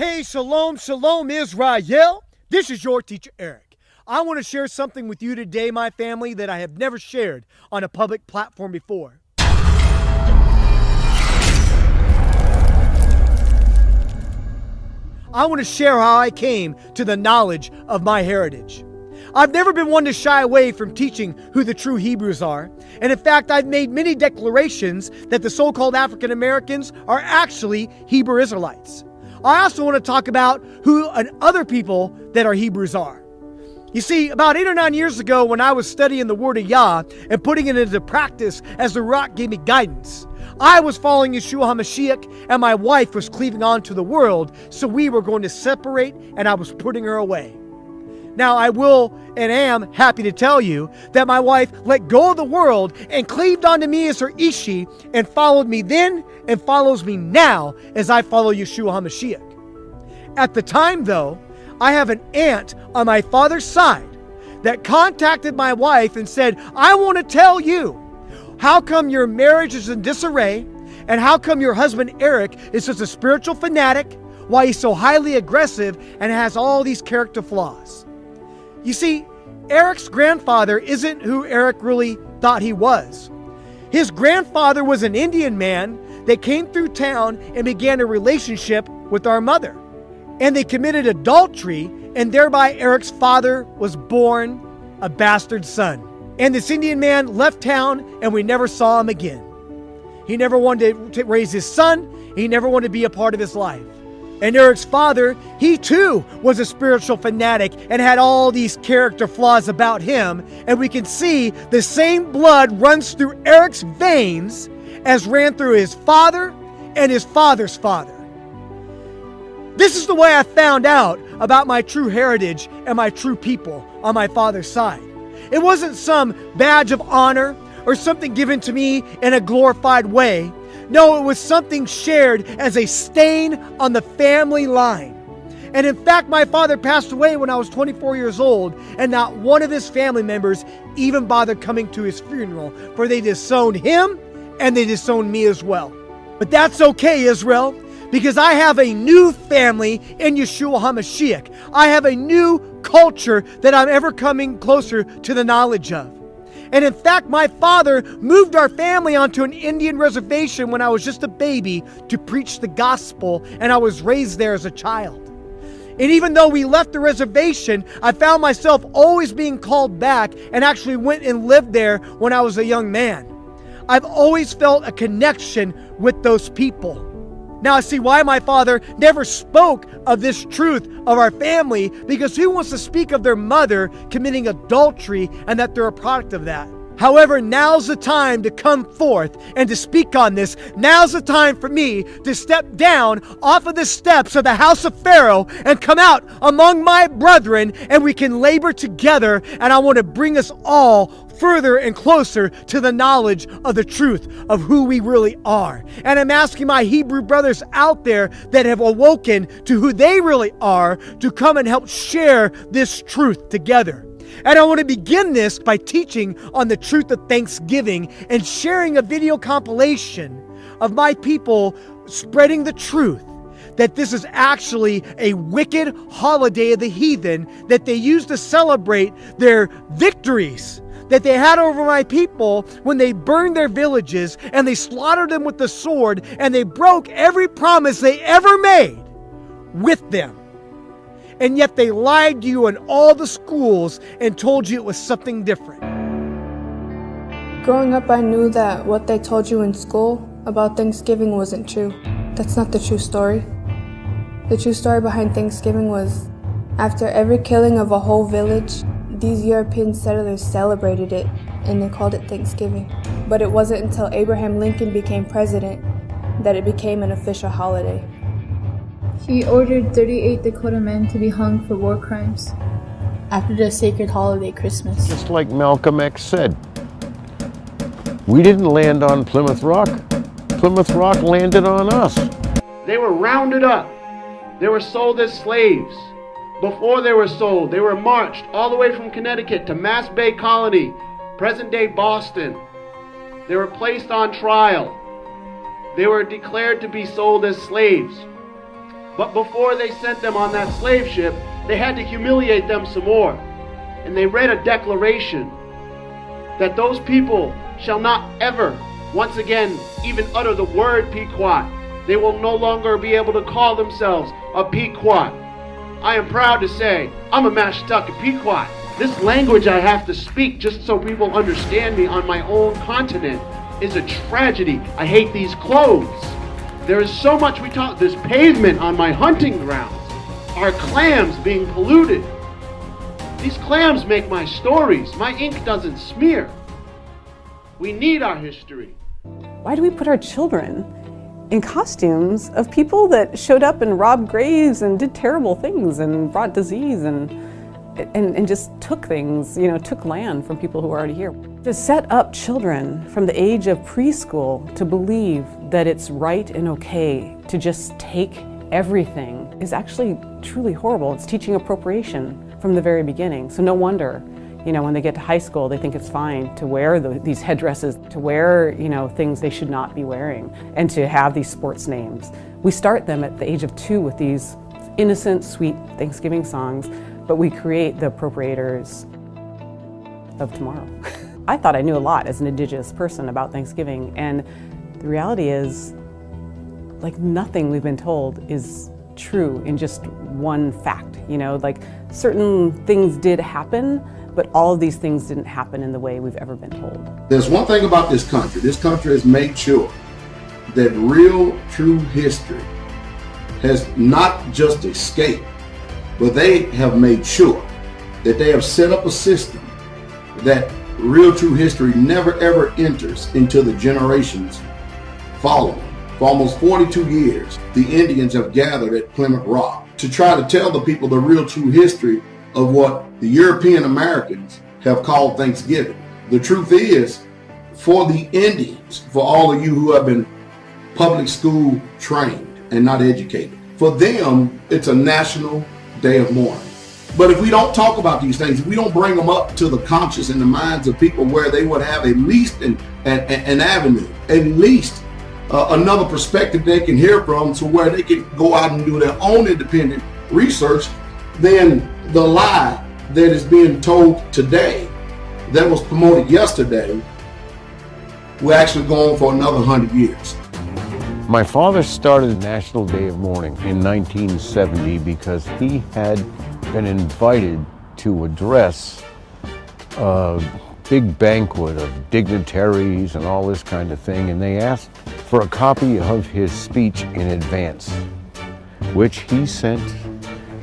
Hey, shalom, shalom, Israel. This is your teacher, Eric. I want to share something with you today, my family, that I have never shared on a public platform before. I want to share how I came to the knowledge of my heritage. I've never been one to shy away from teaching who the true Hebrews are. And in fact, I've made many declarations that the so-called African Americans are actually Hebrew Israelites. I also want to talk about who other people that are Hebrews are. You see, about 8 or 9 years ago, when I was studying the Word of Yah and putting it into practice as the Rock gave me guidance, I was following Yeshua HaMashiach and my wife was cleaving on to the world, so we were going to separate and I was putting her away. Now, I will and am happy to tell you that my wife let go of the world and cleaved onto me as her Ishi and followed me then and follows me now as I follow Yeshua HaMashiach. At the time, though, I have an aunt on my father's side that contacted my wife and said, I want to tell you, how come your marriage is in disarray and how come your husband Eric is such a spiritual fanatic, why he's so highly aggressive and has all these character flaws. You see, Eric's grandfather isn't who Eric really thought he was. His grandfather was an Indian man that came through town and began a relationship with our mother. And they committed adultery, and thereby Eric's father was born a bastard son. And this Indian man left town, and we never saw him again. He never wanted to raise his son. He never wanted to be a part of his life. And Eric's father, he too was a spiritual fanatic and had all these character flaws about him. And we can see the same blood runs through Eric's veins as ran through his father and his father's father. This is the way I found out about my true heritage and my true people on my father's side. It wasn't some badge of honor or something given to me in a glorified way. No, it was something shared as a stain on the family line. And in fact, my father passed away when I was 24 years old, and not one of his family members even bothered coming to his funeral, for they disowned him and they disowned me as well. But that's okay, Israel, because I have a new family in Yeshua HaMashiach. I have a new culture that I'm ever coming closer to the knowledge of. And in fact, my father moved our family onto an Indian reservation when I was just a baby to preach the gospel, and I was raised there as a child. And even though we left the reservation, I found myself always being called back and actually went and lived there when I was a young man. I've always felt a connection with those people. Now I see why my father never spoke of this truth of our family, because who wants to speak of their mother committing adultery and that they're a product of that? However, now's the time to come forth and to speak on this. Now's the time for me to step down off of the steps of the house of Pharaoh and come out among my brethren, and we can labor together. And I want to bring us all further and closer to the knowledge of the truth of who we really are. And I'm asking my Hebrew brothers out there that have awoken to who they really are to come and help share this truth together. And I want to begin this by teaching on the truth of Thanksgiving and sharing a video compilation of my people spreading the truth that this is actually a wicked holiday of the heathen that they use to celebrate their victories that they had over my people when they burned their villages and they slaughtered them with the sword, and they broke every promise they ever made with them. And yet they lied to you in all the schools and told you it was something different. Growing up, I knew that what they told you in school about Thanksgiving wasn't true. That's not the true story. The true story behind Thanksgiving was, after every killing of a whole village, these European settlers celebrated it, and they called it Thanksgiving. But it wasn't until Abraham Lincoln became president that it became an official holiday. He ordered 38 Dakota men to be hung for war crimes after the sacred holiday Christmas. Just like Malcolm X said, we didn't land on Plymouth Rock. Plymouth Rock landed on us. They were rounded up. They were sold as slaves. Before they were sold, they were marched all the way from Connecticut to Mass Bay Colony, present-day Boston. They were placed on trial. They were declared to be sold as slaves. But before they sent them on that slave ship, they had to humiliate them some more. And they read a declaration that those people shall not ever, once again, even utter the word Pequot. They will no longer be able to call themselves a Pequot. I am proud to say I'm a Mashantucket Pequot. This language I have to speak just so people understand me on my own continent is a tragedy. I hate these clothes. There is so much we talk. There's pavement on my hunting grounds. Our clams being polluted. These clams make my stories. My ink doesn't smear. We need our history. Why do we put our children in costumes of people that showed up and robbed graves and did terrible things and brought disease and just took things, took land from people who were already here? To set up children from the age of preschool to believe that it's right and okay to just take everything is actually truly horrible. It's teaching appropriation from the very beginning. So no wonder, when they get to high school, they think it's fine to wear these headdresses, to wear, things they should not be wearing, and to have these sports names. We start them at the age of 2 with these innocent, sweet Thanksgiving songs, but we create the appropriators of tomorrow. I thought I knew a lot as an Indigenous person about Thanksgiving, and the reality is, nothing we've been told is true in just one fact. Certain things did happen, but all of these things didn't happen in the way we've ever been told. There's one thing about this country. This country has made sure that real, true history has not just escaped, but they have made sure that they have set up a system that real, true history never ever enters into the generations following. For almost 42 years, the Indians have gathered at Plymouth Rock to try to tell the people the real, true history of what the European Americans have called Thanksgiving. The truth is, for the Indians, for all of you who have been public school trained and not educated, for them, it's a national day of mourning. But if we don't talk about these things, if we don't bring them up to the conscious and the minds of people where they would have at least an avenue, at least another perspective they can hear from, so where they can go out and do their own independent research, then the lie that is being told today, that was promoted yesterday, will actually go on for another 100 years. My father started National Day of Mourning in 1970 because he had been invited to address a big banquet of dignitaries and all this kind of thing, and they asked for a copy of his speech in advance, which he sent.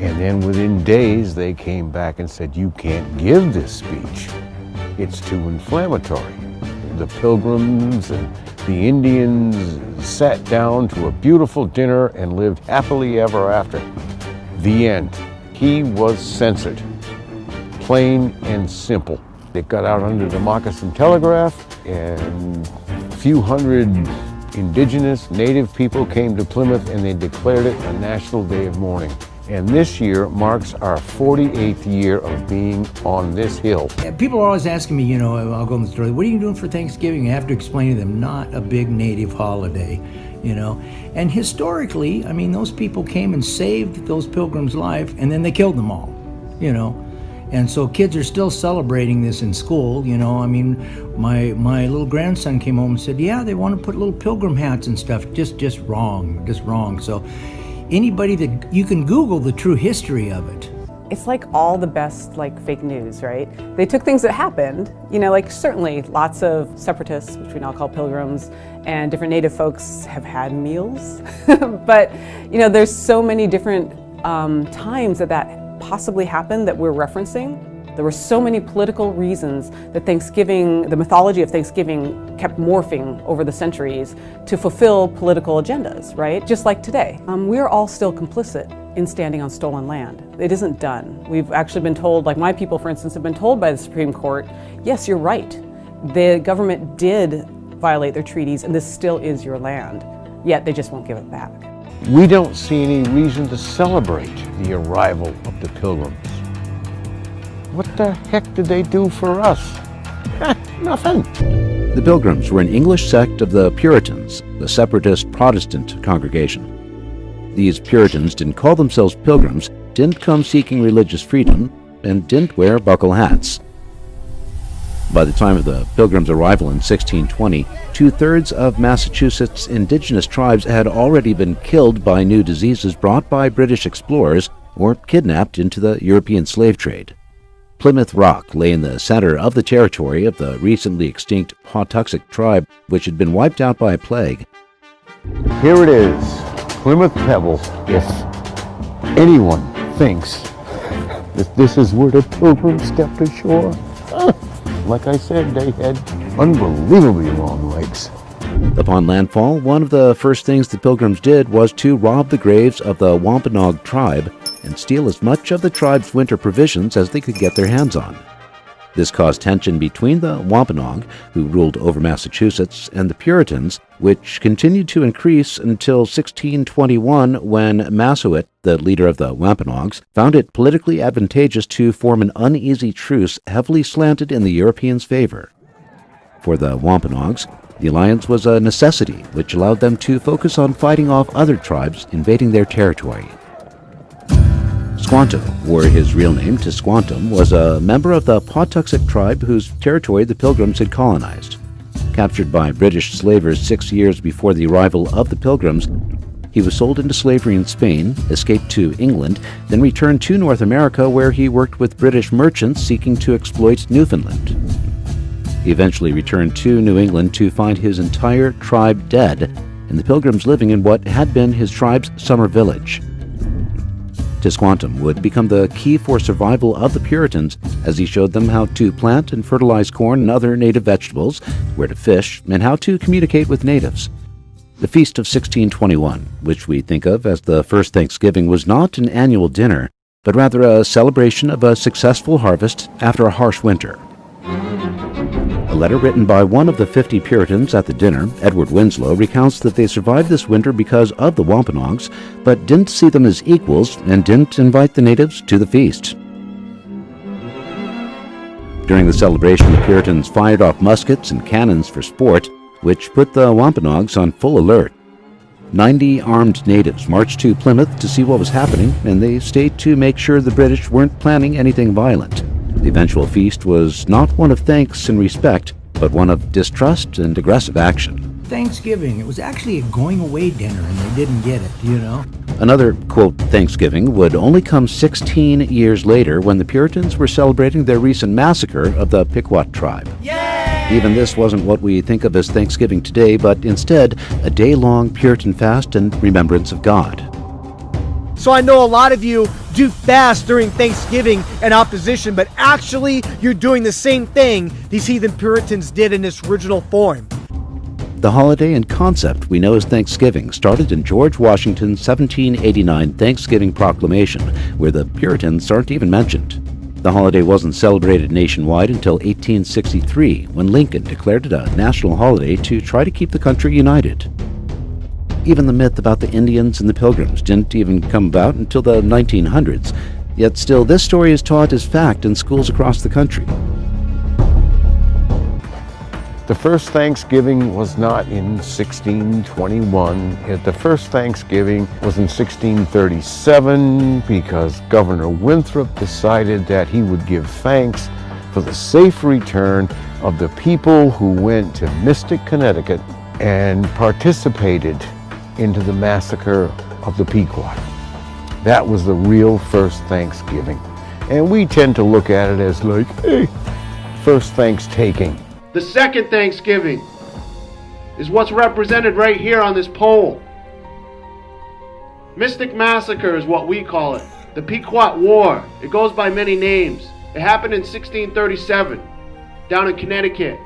And then within days, they came back and said, "You can't give this speech. It's too inflammatory." The Pilgrims and the Indians sat down to a beautiful dinner and lived happily ever after. The end. He was censored. Plain and simple. It got out under the Moccasin Telegraph, and a few hundred indigenous native people came to Plymouth and they declared it a National Day of Mourning. And this year marks our 48th year of being on this hill. People are always asking me, I'll go in the store, what are you doing for Thanksgiving? I have to explain to them, not a big native holiday, And historically, those people came and saved those pilgrims' life, and then they killed them all, And so kids are still celebrating this in school, my little grandson came home and said, yeah, they want to put little pilgrim hats and stuff, just wrong. So anybody that you can Google the true history of it. It's like all the best fake news, right? They took things that happened, certainly lots of separatists, which we now call pilgrims, and different native folks have had meals. But, there's so many different times that possibly happened that we're referencing. There were so many political reasons that Thanksgiving, the mythology of Thanksgiving, kept morphing over the centuries to fulfill political agendas, right? Just like today. We're all still complicit in standing on stolen land. It isn't done. We've actually been told, my people, for instance, have been told by the Supreme Court, yes, you're right. The government did violate their treaties and this still is your land, yet they just won't give it back. We don't see any reason to celebrate the arrival of the Pilgrims. What the heck did they do for us? Nothing. The Pilgrims were an English sect of the Puritans, the separatist Protestant congregation. These Puritans didn't call themselves Pilgrims, didn't come seeking religious freedom, and didn't wear buckle hats. By the time of the Pilgrims' arrival in 1620, 2/3 of Massachusetts' indigenous tribes had already been killed by new diseases brought by British explorers or kidnapped into the European slave trade. Plymouth Rock lay in the center of the territory of the recently extinct Pawtuxet tribe, which had been wiped out by a plague. Here it is, Plymouth Pebble. If anyone thinks that this is where the Pilgrims stepped ashore, like I said, they had unbelievably long legs. Upon landfall, one of the first things the Pilgrims did was to rob the graves of the Wampanoag tribe and steal as much of the tribe's winter provisions as they could get their hands on. This caused tension between the Wampanoag, who ruled over Massachusetts, and the Puritans, which continued to increase until 1621 when Massasoit, the leader of the Wampanoags, found it politically advantageous to form an uneasy truce heavily slanted in the Europeans' favor. For the Wampanoags, the alliance was a necessity which allowed them to focus on fighting off other tribes invading their territory. Squanto, or his real name Tisquantum, was a member of the Pawtuxet tribe whose territory the Pilgrims had colonized. Captured by British slavers 6 years before the arrival of the Pilgrims, he was sold into slavery in Spain, escaped to England, then returned to North America where he worked with British merchants seeking to exploit Newfoundland. He eventually returned to New England to find his entire tribe dead and the Pilgrims living in what had been his tribe's summer village. Tisquantum would become the key for survival of the Puritans as he showed them how to plant and fertilize corn and other native vegetables, where to fish, and how to communicate with natives. The Feast of 1621, which we think of as the first Thanksgiving, was not an annual dinner, but rather a celebration of a successful harvest after a harsh winter. A letter written by one of the 50 Puritans at the dinner, Edward Winslow, recounts that they survived this winter because of the Wampanoags, but didn't see them as equals and didn't invite the natives to the feast. During the celebration, the Puritans fired off muskets and cannons for sport, which put the Wampanoags on full alert. 90 armed natives marched to Plymouth to see what was happening, and they stayed to make sure the British weren't planning anything violent. The eventual feast was not one of thanks and respect, but one of distrust and aggressive action. Thanksgiving, it was actually a going-away dinner, and they didn't get it, you know? Another, quote, Thanksgiving would only come 16 years later when the Puritans were celebrating their recent massacre of the Pequot tribe. Yay! Even this wasn't what we think of as Thanksgiving today, but instead a day-long Puritan fast and remembrance of God. So I know a lot of you do fast during Thanksgiving in opposition, but actually you're doing the same thing these heathen Puritans did in its original form. The holiday and concept we know as Thanksgiving started in George Washington's 1789 Thanksgiving Proclamation, where the Puritans aren't even mentioned. The holiday wasn't celebrated nationwide until 1863, when Lincoln declared it a national holiday to try to keep the country united. Even the myth about the Indians and the Pilgrims didn't even come about until the 1900s, yet still this story is taught as fact in schools across the country. The first Thanksgiving was not in 1621. The first Thanksgiving was in 1637 because Governor Winthrop decided that he would give thanks for the safe return of the people who went to Mystic, Connecticut and participated into the massacre of the Pequot. That was the real first Thanksgiving. And we tend to look at it as like, hey, first Thanksgiving. The second Thanksgiving is what's represented right here on this pole. Mystic Massacre is what we call it. The Pequot War. It goes by many names. It happened in 1637 down in Connecticut.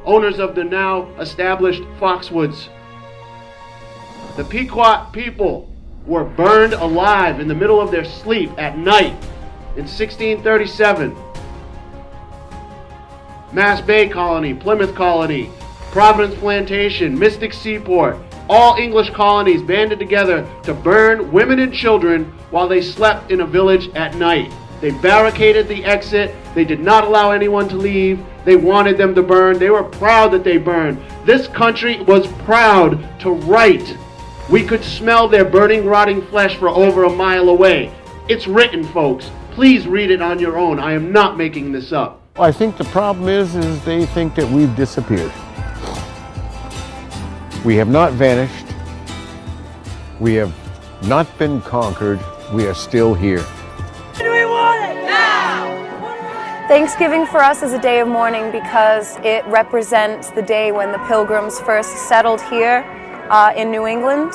Owners of the now established Foxwoods. The Pequot people were burned alive in the middle of their sleep at night in 1637. Mass Bay Colony, Plymouth Colony, Providence Plantation, Mystic Seaport, all English colonies banded together to burn women and children while they slept in a village at night. They barricaded the exit. They did not allow anyone to leave. They wanted them to burn. They were proud that they burned. This country was proud to write We could smell their burning, rotting flesh for over a mile away. It's written, folks. Please read it on your own. I am not making this up. I think the problem is they think that we've disappeared. We have not vanished. We have not been conquered. We are still here. Thanksgiving for us is a day of mourning because it represents the day when the Pilgrims first settled here in New England,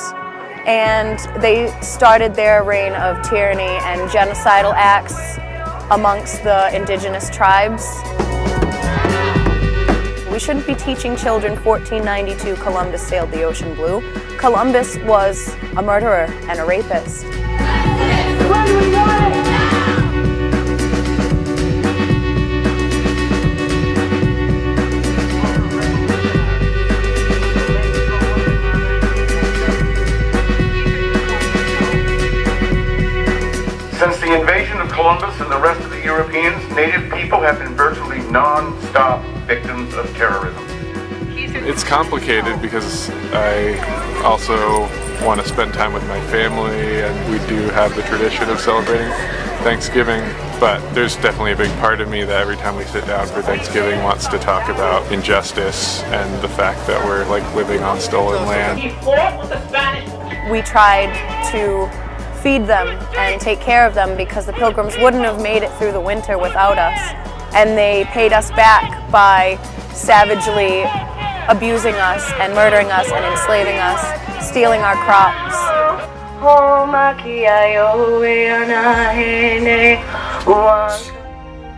and they started their reign of tyranny and genocidal acts amongst the indigenous tribes. We shouldn't be teaching children 1492 Columbus sailed the ocean blue. Columbus was a murderer and a rapist. Since the invasion of Columbus and the rest of the Europeans, Native people have been virtually non-stop victims of terrorism. It's complicated because I also want to spend time with my family, and we do have the tradition of celebrating Thanksgiving, but there's definitely a big part of me that every time we sit down for Thanksgiving wants to talk about injustice and the fact that we're like living on stolen land. We tried to feed them and take care of them because the Pilgrims wouldn't have made it through the winter without us, and they paid us back by savagely abusing us and murdering us and enslaving us, stealing our crops.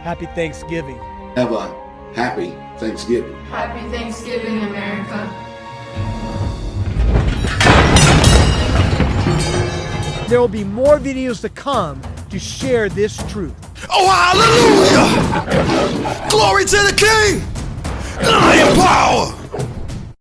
Happy Thanksgiving. Have a happy Thanksgiving. Happy Thanksgiving, America. There will be more videos to come to share this truth. Oh, hallelujah! Glory to the King! Lion power!